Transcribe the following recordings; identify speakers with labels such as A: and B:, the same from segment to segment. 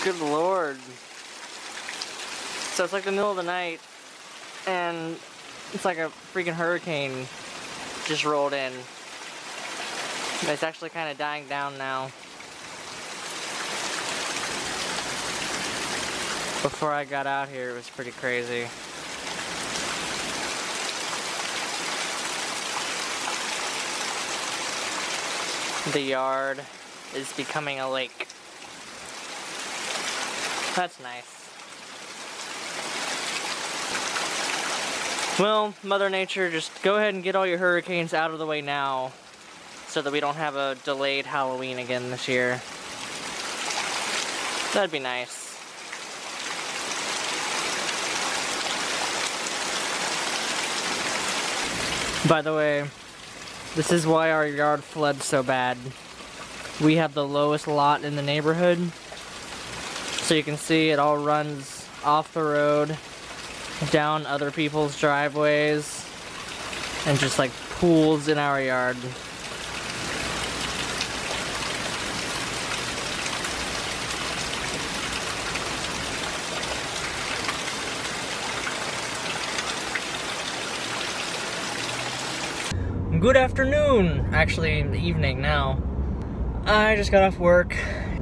A: Good lord. So it's like the middle of the night, and it's like a freaking hurricane just rolled in. It's actually kind of dying down now. Before I got out here, it was pretty crazy. The yard is becoming a lake. That's nice. Well, Mother Nature, just go ahead and get all your hurricanes out of the way now so that we don't have a delayed Halloween again this year. That'd be nice. By the way, this is why our yard floods so bad. We have the lowest lot in the neighborhood. So you can see it all runs off the road, down other people's driveways, and just like pools in our yard. Good afternoon, actually in the evening now. I just got off work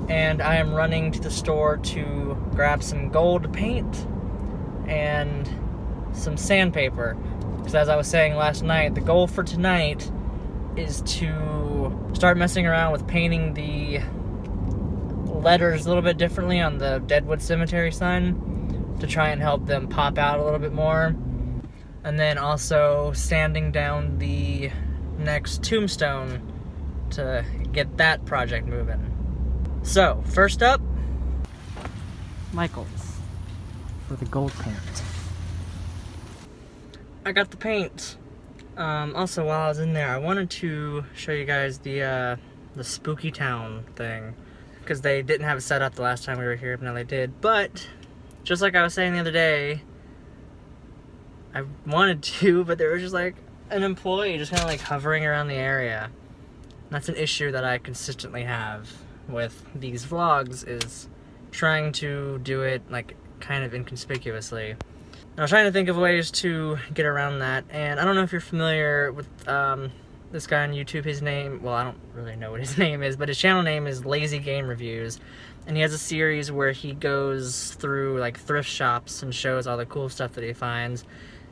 A: and I am running to the store to grab some gold paint and some sandpaper. Because as I was saying last night, the goal for tonight is to start messing around with painting the letters a little bit differently on the Deadwood Cemetery sign to try and help them pop out a little bit more. And then also sanding down the next tombstone to get that project moving. So, first up, Michael's for the gold paint. I got the paint. Also, while I was in there, I wanted to show you guys the Spooky Town thing, because they didn't have it set up the last time we were here, but now they did. But, just like I was saying the other day, I wanted to, but there was just like an employee just kind of like hovering around the area. That's an issue that I consistently have with these vlogs, is trying to do it like kind of inconspicuously. I was trying to think of ways to get around that, and I don't know if you're familiar with this guy on YouTube. His name, well, I don't really know what his name is, but his channel name is Lazy Game Reviews, and he has a series where he goes through like thrift shops and shows all the cool stuff that he finds.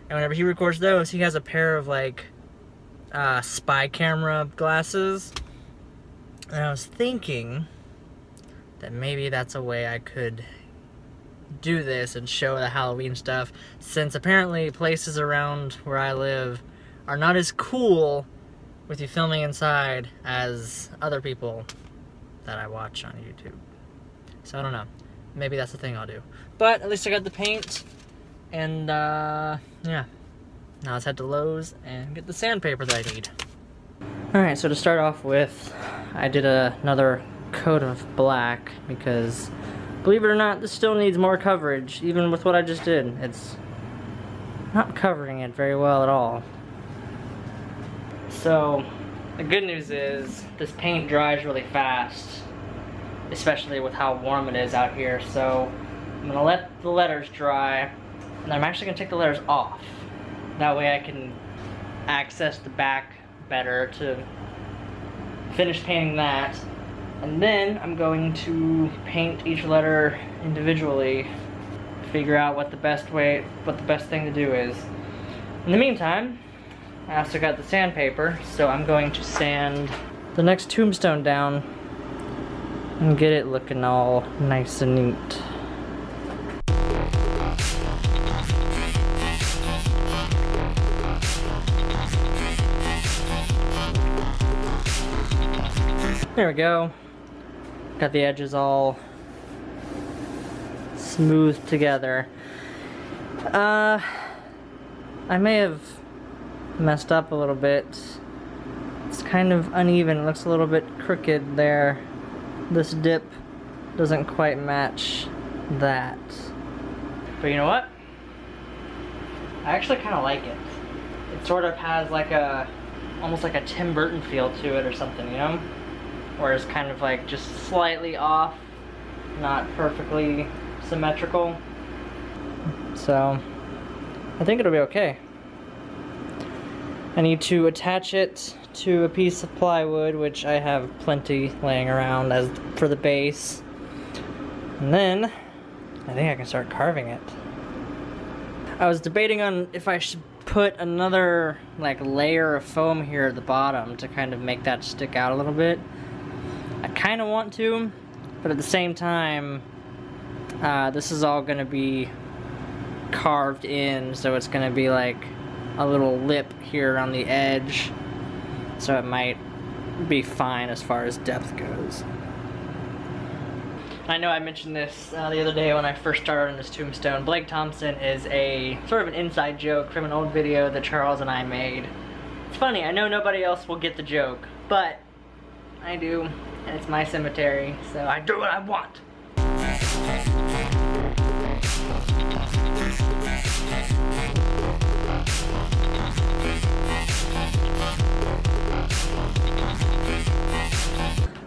A: And whenever he records those, he has a pair of like spy camera glasses. And I was thinking that maybe that's a way I could do this and show the Halloween stuff, since apparently places around where I live are not as cool with you filming inside as other people that I watch on YouTube. So I don't know. Maybe that's the thing I'll do. But at least I got the paint. And, yeah. Now let's head to Lowe's and get the sandpaper that I need. Alright, so to start off with, I did another coat of black because, believe it or not, this still needs more coverage, even with what I just did. It's not covering it very well at all. So, the good news is, this paint dries really fast, especially with how warm it is out here. So, I'm gonna let the letters dry, and I'm actually gonna take the letters off. That way I can access the back better to finish painting that. And then I'm going to paint each letter individually, figure out what the best thing to do is. In the meantime, I also got the sandpaper, so I'm going to sand the next tombstone down and get it looking all nice and neat. There we go. Got the edges all smoothed together. I may have messed up a little bit. It's kind of uneven. It looks a little bit crooked there. This dip doesn't quite match that. But you know what? I actually kind of like it. It sort of has like almost like a Tim Burton feel to it or something, you know? Where it's kind of like just slightly off not perfectly symmetrical. So I think it'll be okay. I need to attach it to a piece of plywood, which I have plenty laying around as for the base. And then I think I can start carving it. I was debating on if I should put another like layer of foam here at the bottom to kind of make that stick out a little bit. I kind of want to, but at the same time, this is all gonna be carved in, so it's gonna be like a little lip here on the edge, so it might be fine as far as depth goes. I know I mentioned this the other day when I first started on this tombstone. Blake Thompson is a sort of an inside joke from an old video that Charles and I made. It's funny, I know nobody else will get the joke, but I do, and it's my cemetery, so I do what I want.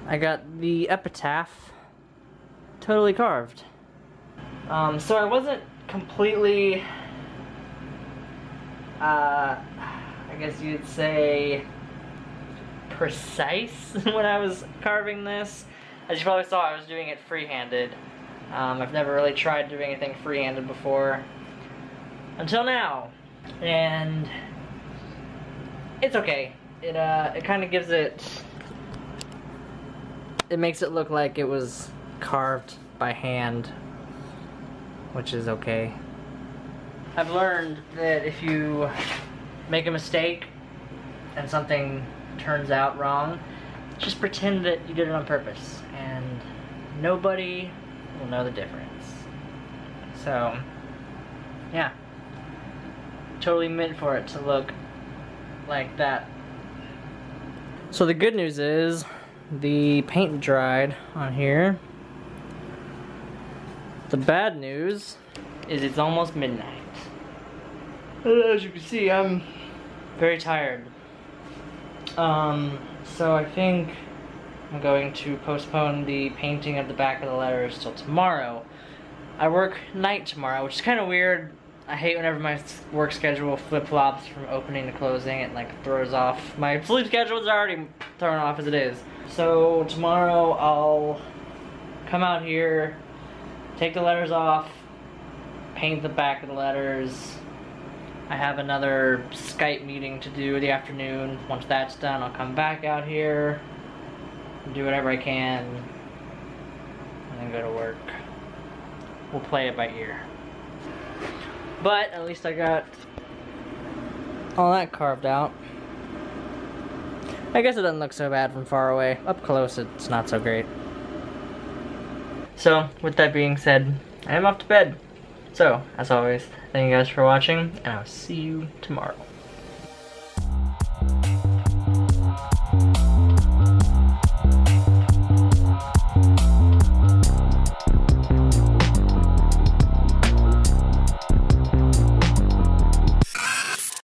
A: I got the epitaph totally carved. So I wasn't completely, I guess you'd say, precise when I was carving this. As you probably saw, I was doing it freehanded. I've never really tried doing anything freehanded before until now, and it's okay. It kind of gives it makes it look like it was carved by hand, which is okay. I've learned that if you make a mistake and something turns out wrong, just pretend that you did it on purpose, and nobody will know the difference. So, yeah. Totally meant for it to look like that. So the good news is, the paint dried on here. The bad news is it's almost midnight. As you can see, I'm very tired. So I think I'm going to postpone the painting of the back of the letters till tomorrow. I work night tomorrow, which is kind of weird. I hate whenever my work schedule flip-flops from opening to closing. It like throws off. My sleep schedule is already thrown off as it is. So tomorrow I'll come out here, take the letters off, paint the back of the letters. I have another Skype meeting to do in the afternoon. Once that's done, I'll come back out here, do whatever I can, and then go to work. We'll play it by ear. But at least I got all that carved out. I guess it doesn't look so bad from far away. Up close, it's not so great. So, with that being said, I am off to bed. So, as always, thank you guys for watching, and I'll see you tomorrow.